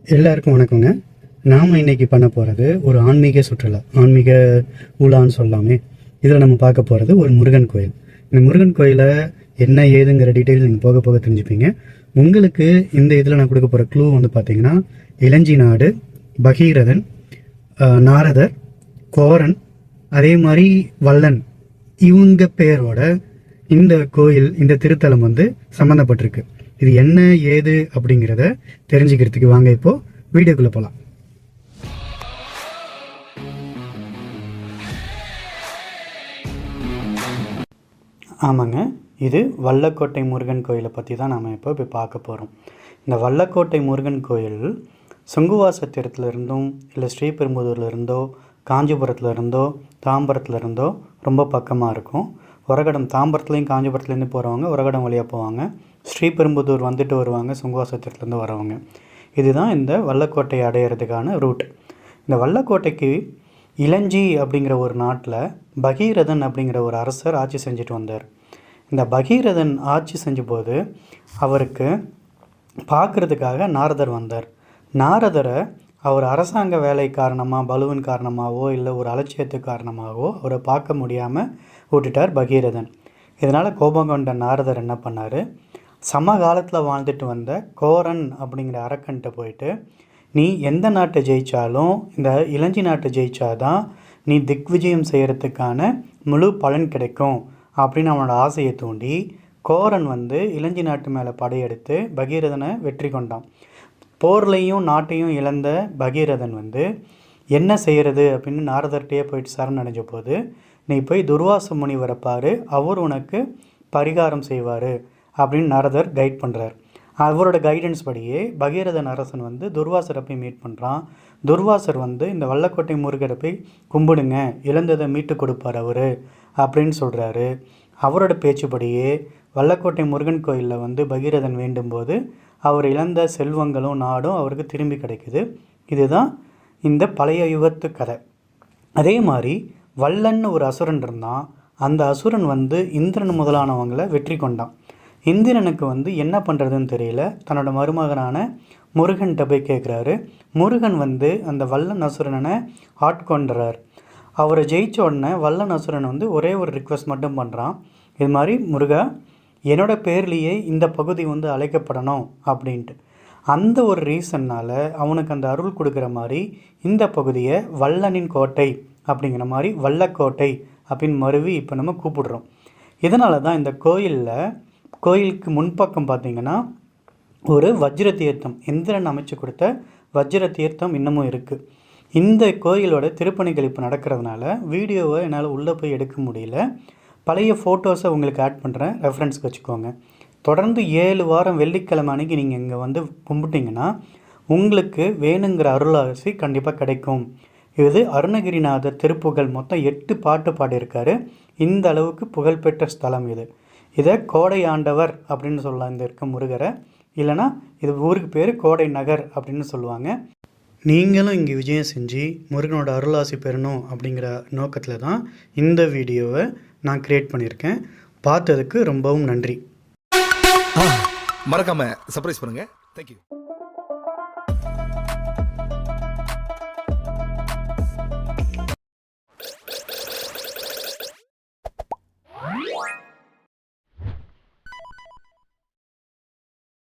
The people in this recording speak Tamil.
எல்லாருக்கும் வணக்கங்க. நாம் இன்னைக்கு பண்ண போகிறது ஒரு ஆன்மீக சுற்றுலா, ஆன்மீக உலான்னு சொல்லாமே. இதில் நம்ம பார்க்க போகிறது ஒரு முருகன் கோயில். இந்த முருகன் கோயிலை என்ன ஏதுங்கிற டீட்டெயில் நீங்கள் போக போக தெரிஞ்சுப்பீங்க. உங்களுக்கு இந்த இதில் நான் கொடுக்க போகிற க்ளூ வந்து பார்த்தீங்கன்னா, இளஞ்சி நாடு, பகீரதன், நாரதர், கோரன், அதே மாதிரி வல்லன், இவங்க பேரோட இந்த கோயில், இந்த திருத்தலம் வந்து சம்மந்தப்பட்டிருக்கு. இது என்ன ஏது அப்படிங்கிறத தெரிஞ்சுக்கிறதுக்கு வாங்க இப்போ வீடியோக்குள்ளே போகலாம். ஆமாங்க, இது வல்லக்கோட்டை முருகன் கோயிலை பற்றி தான் நாம் இப்போ பார்க்க போகிறோம். இந்த வல்லக்கோட்டை முருகன் கோயில் சுங்குவாசத்திரத்துலேருந்தும் இல்லை ஸ்ரீபெரும்புதூர்லேருந்தோ காஞ்சிபுரத்துலேருந்தோ தாம்பரத்துலேருந்தோ ரொம்ப பக்கமாக இருக்கும். உரகடம் தாம்பரத்துலேயும் காஞ்சிபுரத்துலேருந்து போகிறவங்க உரகடம் வழியாக போவாங்க. ஸ்ரீபெரும்புதூர் வந்துட்டு வருவாங்க சுங்குவாசத்திரத்துலேருந்து வரவங்க. இதுதான் இந்த வல்லக்கோட்டையை அடையிறதுக்கான ரூட். இந்த வல்லக்கோட்டைக்கு இளஞ்சி அப்படிங்கிற ஒரு நாட்டில் பகீரதன் அப்படிங்கிற ஒரு அரசர் ஆட்சி செஞ்சுட்டு வந்தார். இந்த பகீரதன் ஆட்சி செஞ்சபோது அவருக்கு பார்க்குறதுக்காக நாரதர் வந்தார். நாரதரை அவர் அரசாங்க வேலை காரணமாக, பலுவின் காரணமாகவோ இல்லை ஒரு அலட்சியத்து காரணமாகவோ அவரை பார்க்க முடியாமல் விட்டுட்டார் பகீரதன். இதனால் கோபம் கொண்ட நாரதர் என்ன பண்ணார், சமகாலத்தில் வாழ்ந்துட்டு வந்த கோரன் அப்படிங்கிற அரக்கன்ட்ட போயிட்டு, நீ எந்த நாட்டை ஜெயித்தாலும் இந்த இளஞ்சி நாட்டை ஜெயித்தாதான் நீ திக்விஜயம் செய்கிறதுக்கான முழு பலன் கிடைக்கும் அப்படின்னு அவனோட ஆசையை தூண்டி கோரன் வந்து இளஞ்சி நாட்டு மேலே படையெடுத்து பகீரதனை வெற்றி கொண்டான். போர்லையும் நாட்டையும் இழந்த பகீரதன் வந்து என்ன செய்கிறது அப்படின்னு நாரதர்கிட்டே போயிட்டு சரணடைஞ்ச போது, நீ போய் துர்வாச முனிவரை பாரு, அவர் உனக்கு பரிகாரம் செய்வார் அப்படின்னு நாரதர் கைட் பண்ணுறார். அவரோட கைடன்ஸ் படியே பகீரதன் அரசன் வந்து துர்வாசரை போய் மீட் பண்ணுறான். துர்வாசர் வந்து இந்த வல்லக்கோட்டை முருகரை போய் கும்பிடுங்க, இழந்ததை மீட்டு கொடுப்பார் அவர் அப்படின்னு சொல்கிறாரு. அவரோட பேச்சுப்படியே வல்லக்கோட்டை முருகன் கோயிலில் வந்து பகீரதன் வேண்டும்போது அவர் இழந்த செல்வங்களும் நாடும் அவருக்கு திரும்பி கிடைக்குது. இதுதான் இந்த பழைய யுகத்து கதை. அதே மாதிரி வல்லன்னு ஒரு அசுரன் இருந்தான். அந்த அசுரன் வந்து இந்திரன் முதலானவங்களை வெற்றி கொண்டான். இந்திரனுக்கு வந்து என்ன பண்ணுறதுன்னு தெரியல. தன்னோட மருமகனான முருகன்கிட்ட போய் கேட்குறாரு. முருகன் வந்து அந்த வல்லன் அசுரனை ஆட்கொண்டுறார். அவரை ஜெயித்த உடனே வல்லன் அசுரன் வந்து ஒரே ஒரு ரிக்வெஸ்ட் மட்டும் பண்ணுறான். இது மாதிரி, முருகா, என்னோட பேர்லேயே இந்த பகுதி வந்து அழைக்கப்படணும் அப்படின்ட்டு. அந்த ஒரு ரீசன்னால் அவனுக்கு அந்த அருள் கொடுக்குற மாதிரி இந்த பகுதியை வல்லனின் கோட்டை அப்படிங்கிற மாதிரி வல்லக்கோட்டை அப்படின்னு மருவி இப்போ நம்ம கூப்பிடுறோம். இதனால தான் இந்த கோயிலுக்கு முன்பக்கம் பார்த்திங்கன்னா ஒரு வஜ்ர தீர்த்தம், இந்திரன் அமைச்சு கொடுத்த வஜ்ர தீர்த்தம் இன்னமும் இருக்குது. இந்த கோயிலோட திருப்பணிகள் இப்போ நடக்கிறதுனால வீடியோவை என்னால் உள்ளே போய் எடுக்க முடியல. பழைய ஃபோட்டோஸை உங்களுக்கு ஆட் பண்ணுறேன், ரெஃபரன்ஸ்க்கு வச்சுக்கோங்க. தொடர்ந்து 7 வாரம் வெள்ளிக்கிழமை அன்றைக்கி நீங்கள் இங்கே வந்து கும்பிட்டிங்கன்னா உங்களுக்கு வேணுங்கிற அருளாசி கண்டிப்பாக கிடைக்கும். இது அருணகிரிநாதர் திருப்புகழ் மொத்தம் 8 பாட்டு பாடியிருக்காரு. இந்த அளவுக்கு புகழ்பெற்ற ஸ்தலம் இது. இதை கோடை ஆண்டவர் அப்படின்னு சொல்லலாம் இந்த இருக்க முருகரை. இல்லைனா இது ஊருக்கு பேர் கோடை நகர் அப்படின்னு சொல்லுவாங்க. நீங்களும் இங்கே விஜயம் செஞ்சு முருகனோட அருளாசி பெறணும் அப்படிங்கிற நோக்கத்தில் தான் இந்த வீடியோவை நான் கிரியேட் பண்ணியிருக்கேன். பார்த்ததுக்கு ரொம்பவும் நன்றி. மறக்காம சர்ப்ரைஸ் பண்ணுங்க. தேங்க்யூ.